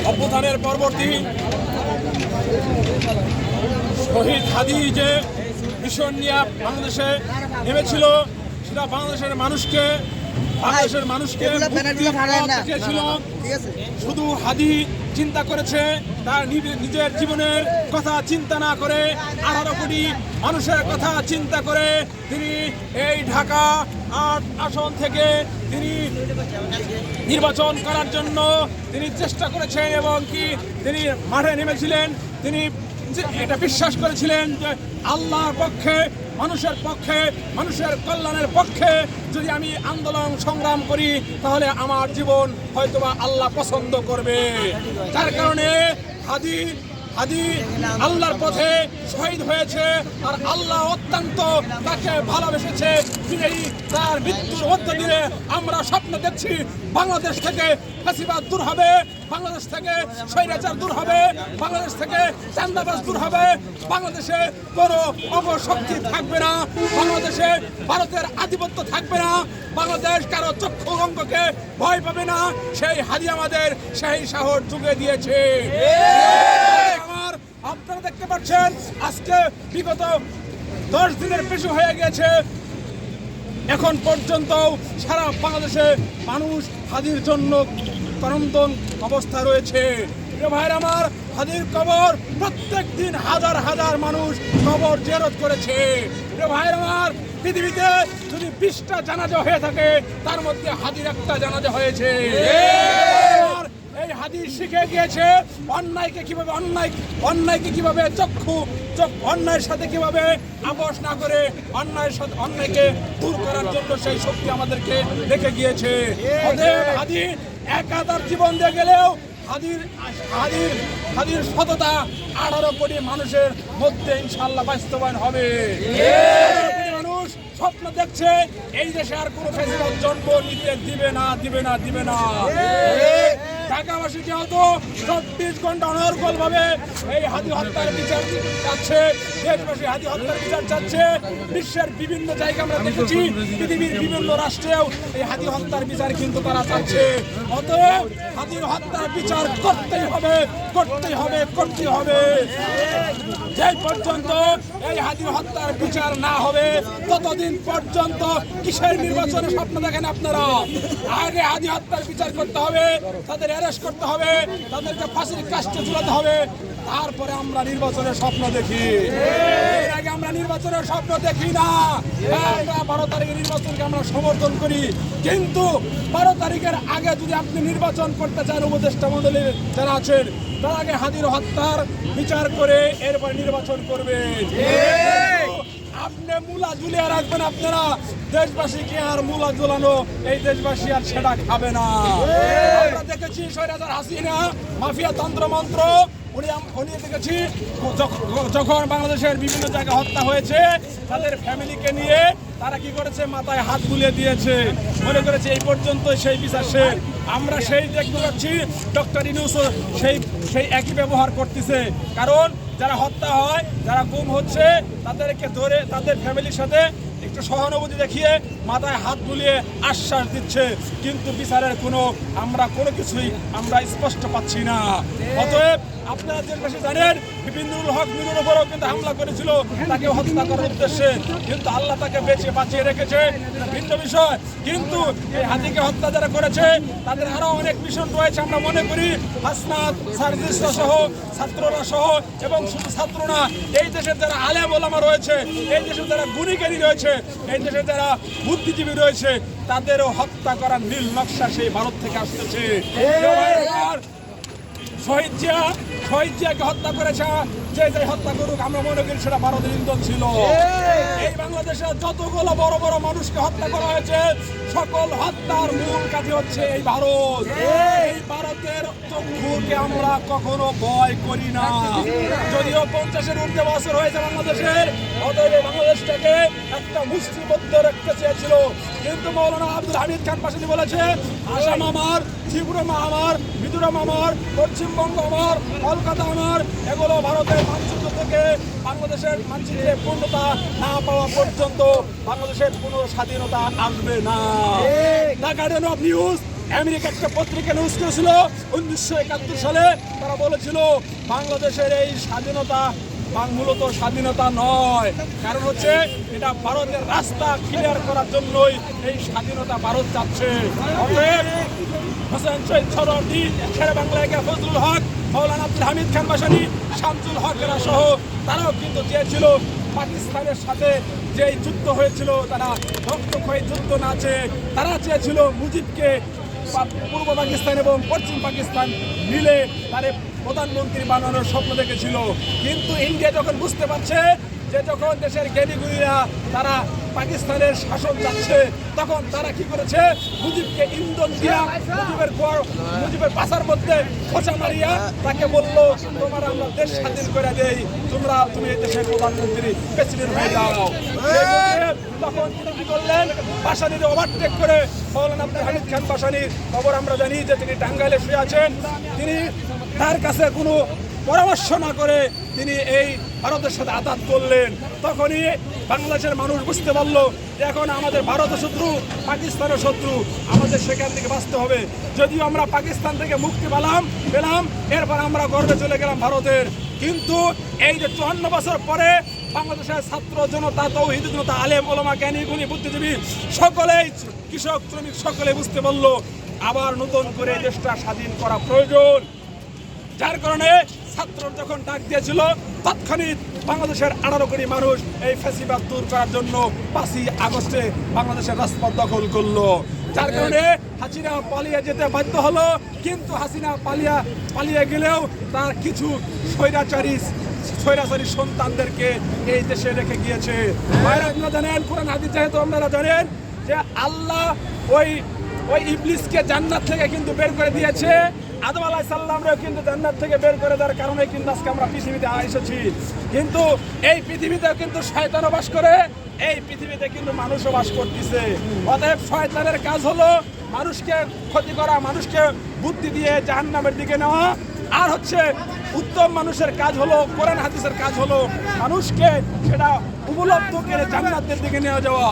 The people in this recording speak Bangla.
অভ্যুত্থানের পরবর্তী শহীদ হাদি যে মিশন নিয়ে বাংলাদেশে নেমেছিল, সেটা বাংলাদেশের মানুষকে ছিল। শুধু হাদি চিন্তা করেছে তার নিজের জীবনের কথা চিন্তা না করে 18 কোটি মানুষের কথা চিন্তা করে তিনি এই ঢাকা 8 আসন থেকে তিনি নির্বাচন করার জন্য তিনি চেষ্টা করেছেন এবং তিনি মাঠে নেমেছিলেন। তিনি এটা বিশ্বাস করেছিলেন যে আল্লাহর পক্ষে, মানুষের কল্যাণের পক্ষে যদি আমি আন্দোলন সংগ্রাম করি তাহলে আমার জীবন হয়তোবা আল্লাহ পছন্দ করবে। যার কারণে হাদি আল্লাহর পথে শহীদ হয়েছে, আর আল্লাহ অত্যন্ত তাকে ভালোবেসেছে। তার মৃত্যুর মধ্য দিয়ে আমরা স্বপ্ন দেখছি বাংলাদেশ থেকে ফ্যাসিবাদ দূর হবে, বাংলাদেশ থেকে স্বৈরাচার দূর হবে, বাংলাদেশ থেকে চাঁদাবাজ দূর হবে, বাংলাদেশে কোনো অপশক্তি থাকবে না, বাংলাদেশে ভারতের আধিপত্য থাকবে না, বাংলাদেশ কারো চক্ষু অঙ্গকে ভয় পাবে না। সেই হাদি আমাদের সেই সাহস যুগে দিয়েছে। আপনারা দেখতে পাচ্ছেন আজকে বিগত 10 দিনের বেশি হয়ে গেছে, এখন পর্যন্ত সারা বাংলাদেশে মানুষ হাদির জন্য করন্দন অবস্থা রয়েছে। ভাইয়ের আমার, হাদির কবর প্রত্যেক দিন হাজার হাজার মানুষ কবর জিয়ারত করেছে। ভাইয়ের আমার, পৃথিবীতে যদি 20টা জানাজা হয়ে থাকে তার মধ্যে হাদির একটা জানাজা হয়েছে। এই হাদিস শিখে গিয়েছে অন্যায়কে কিভাবে অন্যায়ের সাথে কিভাবে আপোষ না করে অন্যায়কে দূর করার জন্য সেই শক্তি আমাদেরকে রেখে গিয়েছে। হাদি একাধার জীবন দিয়ে গেলেও হাদির সততা 18 কোটি মানুষের মধ্যে ইনশাআল্লাহ বাস্তবায়ন হবে। মানুষ স্বপ্ন দেখছে এই দেশে আর কোনো ফ্যাসিবাদ জন্ম নিতে দিবে না। ঢাকাবাসী যেহেতু 24 ঘন্টা অনর্গল ভাবে এই হাদি হত্যার বিচার চাচ্ছে, দেশবাসী হাদি হত্যার বিচার চাচ্ছে। বিশ্বের বিভিন্ন জায়গায় আমরা দেখেছি, পৃথিবীর বিভিন্ন রাষ্ট্রেও এই হাদি হত্যার বিচার কিন্তু তারা চাচ্ছে। অতএব হাদি হত্যার বিচার করতেই হবে। যে পর্যন্ত এই হাদি হত্যার বিচার না হবে ততদিন পর্যন্ত কিসের নির্বাচনের স্বপ্ন দেখেন আপনারা? আগে হাদি হত্যার বিচার করতে হবে, তাদের অ্যারেস্ট করতে হবে, তাদেরকে ফাঁসির কাস্টে ঝুলাতে হবে, তারপরে আমরা নির্বাচনের স্বপ্ন দেখি। এর আগে আমরা নির্বাচনের স্বপ্ন দেখি না। আমরা 12 তারিখের নির্বাচনকে আমরা সমর্থন করি, কিন্তু 12 তারিখের আগে যদি আপনি নির্বাচন করতে চান, উপদেষ্টা মণ্ডলীর যারা আছেন তার আগে হাদির হত্যার বিচার করে এরপরে নির্বাচন করবেন। আপনি মূলা ঝুলিয়ে রাখবেন, আপনারা দেশবাসীকে আর মূলা ঝুলানো এই দেশবাসী আর সেটা খাবে না। আমরা দেখেছি স্বৈরাচার হাসিনা মাফিয়া তন্ত্রমন্ত্র উনি দেখেছি যখন বাংলাদেশের বিভিন্ন জায়গায় হত্যা হয়েছে তাদের ফ্যামিলিকে নিয়ে তারা কি করেছে, মাথায় হাত বুলিয়ে দিয়েছে, মনে করেছে এই পর্যন্ত সেই বিচার শেষ। আমরা সেই দেখতে পাচ্ছি ডক্টর ইউনূস সেই একই ব্যবহার করতেছে। কারণ যারা হত্যা হয়, যারা গুম হচ্ছে, তাদেরকে ধরে তাদের ফ্যামিলির সাথে একটু সহানুভূতি দেখিয়ে মাথায় হাত বুলিয়ে আশ্বাস দিচ্ছে, কিন্তু বিচারের আমরা কোনো কিছুই আমরা স্পষ্ট পাচ্ছি না। অতএব আপনারা দেশবাসী জানেন, বিপিনুল হক মিনুর উপরও কিন্তু হামলা করেছিল তাকে হত্যা করার উদ্দেশ্যে, কিন্তু আল্লাহ তাকে বাঁচিয়ে রেখেছে, ভিন্ন বিষয়। কিন্তু এই হাদিকে হত্যা যারা করেছে তাদের আরো অনেক মিশন রয়েছে। আমরা মনে করি হাসনাত, সার্জিসরা সহ, ছাত্ররা সহ, এবং শুধু ছাত্র না, এই দেশের যারা আলেম ওলামা রয়েছে, এই দেশের যারা গুণীজ্ঞানী রয়েছে, এই দেশের যারা বুদ্ধিজীবী রয়েছে, তাদেরও হত্যা করার নীল নকশা সেই ভারত থেকে আসতেছে। শহীদ জিয়াকে হত্যা করেছে যে হত্যা করুক, আমরা মনে করি সেটা ভারতের ইন্ধন ছিল। এই বাংলাদেশে যতগুলো বড় বড় মানুষকে হত্যা করা হয়েছে, সকল হত্যার মূল কাজে হচ্ছে এই ভারত। এই ভারতের চক্ষুকে আমরা কখনো ভয় করি না। যদিও 50-এর ঊর্ধ্বে বছর হয়েছে বাংলাদেশের, অতএব বাংলাদেশটাকে একটা মুষ্টিবদ্ধ রাখতে চেয়েছিল, কিন্তু মৌলানা আব্দুল হামিদ খান পাশানি বলেছে, আসাম আমার, ত্রিপুরা আমার, মিজোরাম আমার, পশ্চিমবঙ্গ আমার, কলকাতা আমার, এগুলো ভারতের মানচিত্র থেকে বাংলাদেশের মানচিত্রে পূর্ণতা না পাওয়া পর্যন্ত বাংলাদেশের কোনো স্বাধীনতা আসবে না। The guardian of news America একটা পত্রিকা নিউজ করেছিল 1971 সালে। তারা বলেছিল বাংলাদেশের এই স্বাধীনতা মূলত স্বাধীনতা নয়, কারণ হচ্ছে এটা ভারতের রাস্তা ক্লিয়ার করার জন্যই এই স্বাধীনতা ভারত চাচ্ছে। অতএব হোসেন শহীদ সোহরাওয়ার্দী, শেরে বাংলা ফজলুল হক, মৌলানা আব্দুল হামিদ খান ভাসানী, শামসুল হকেরা সহ তারাও কিন্তু চেয়েছিল পাকিস্তানের সাথে যেই যুদ্ধ হয়েছিল, তারা রক্তক্ষয়ী যুদ্ধ না চেয়ে তারা চেয়েছিল মুজিবকে পূর্ব পাকিস্তান এবং পশ্চিম পাকিস্তান মিলে তারে প্রধানমন্ত্রী বানানোর স্বপ্ন দেখেছিল। কিন্তু ইন্ডিয়া যখন বুঝতে পারছে যে যখন দেশের জ্ঞানীগুণীরা তারা পাকিস্তানের শাসন যাচ্ছে, তখন তারা কি করেছে, মুজিবকে ইন্ধন দিয়া মুজিবের পাশার মধ্যে খোঁচা মারিয়া তাকে বললো তোমার আমরা দেশ স্বাধীন করে দেই, তুমি এই দেশের প্রধানমন্ত্রী প্রেসিডেন্ট হয়ে যাও। তখন তিনি কি করলেন, ভাসানীর ওভারটেক করে মৌলানা আব্দুল হামিদ খান ভাসানীর খবর আমরা জানি যে তিনি টাঙ্গাইলে শুয়ে আছেন। তিনি তার কাছে কোনো পরামর্শ না করে তিনি এই ভারতের সাথে আঘাত করলেন। তখনই বাংলাদেশের মানুষ বুঝতে পারলো যে এখন আমাদের ভারতের শত্রু, পাকিস্তানের শত্রু, আমাদের সেখান থেকে বাঁচতে হবে। যদিও আমরা পাকিস্তান থেকে মুক্তি পেলাম, এরপর আমরা গর্বে চলে গেলাম ভারতের। কিন্তু এই যে 54 বছর পরে বাংলাদেশের ছাত্র জনতা, তৌহিদ জনতা, আলেম ওলামা, জ্ঞানী গুণী, বুদ্ধিজীবী সকলেই, কৃষক শ্রমিক সকলে বুঝতে পারলো আবার নতুন করে দেশটা স্বাধীন করা প্রয়োজন। যার কারণে ছাত্র যখন ডাক দিয়েছিল, তৎক্ষণিক বাংলাদেশের 18 কোটি মানুষ এই ফ্যাসিবাদ দূর করার জন্য 5ই আগস্টে বাংলাদেশের রাজপথ দখল করলো। যার কারণে হাসিনা পালিয়ে যেতে বাধ্য হলো। কিন্তু হাসিনা পালিয়ে গেলেও তার কিছু স্বৈরাচারী সন্তানদেরকে এই দেশে রেখে গিয়েছে। আপনারা জানেন, কোরআন হাদিস যেহেতু আপনারা জানেন যে আল্লাহ ওই ইবলিসকে জান্নাত থেকে কিন্তু বের করে দিয়েছে। আদম আলাইহিস সালামরাও কিন্তু জান্নাত থেকে বের করে দেওয়ার কারণে কিন্তু আজকে আমরা পৃথিবীতে এসেছি। কিন্তু এই পৃথিবীতেও কিন্তু শয়তানও বাস করে, এই পৃথিবীতে কিন্তু মানুষও বাস করতেছে। অতএব শয়তানের কাজ হলো মানুষকে ক্ষতি করা, মানুষকে বুদ্ধি দিয়ে জাহান্নামের দিকে নেওয়া। আর হচ্ছে উত্তম মানুষের কাজ হলো, কোরআন হাদিসের কাজ হলো মানুষকে সেটা উপলব্ধ করে জান্নাতের দিকে নিয়ে যাওয়া।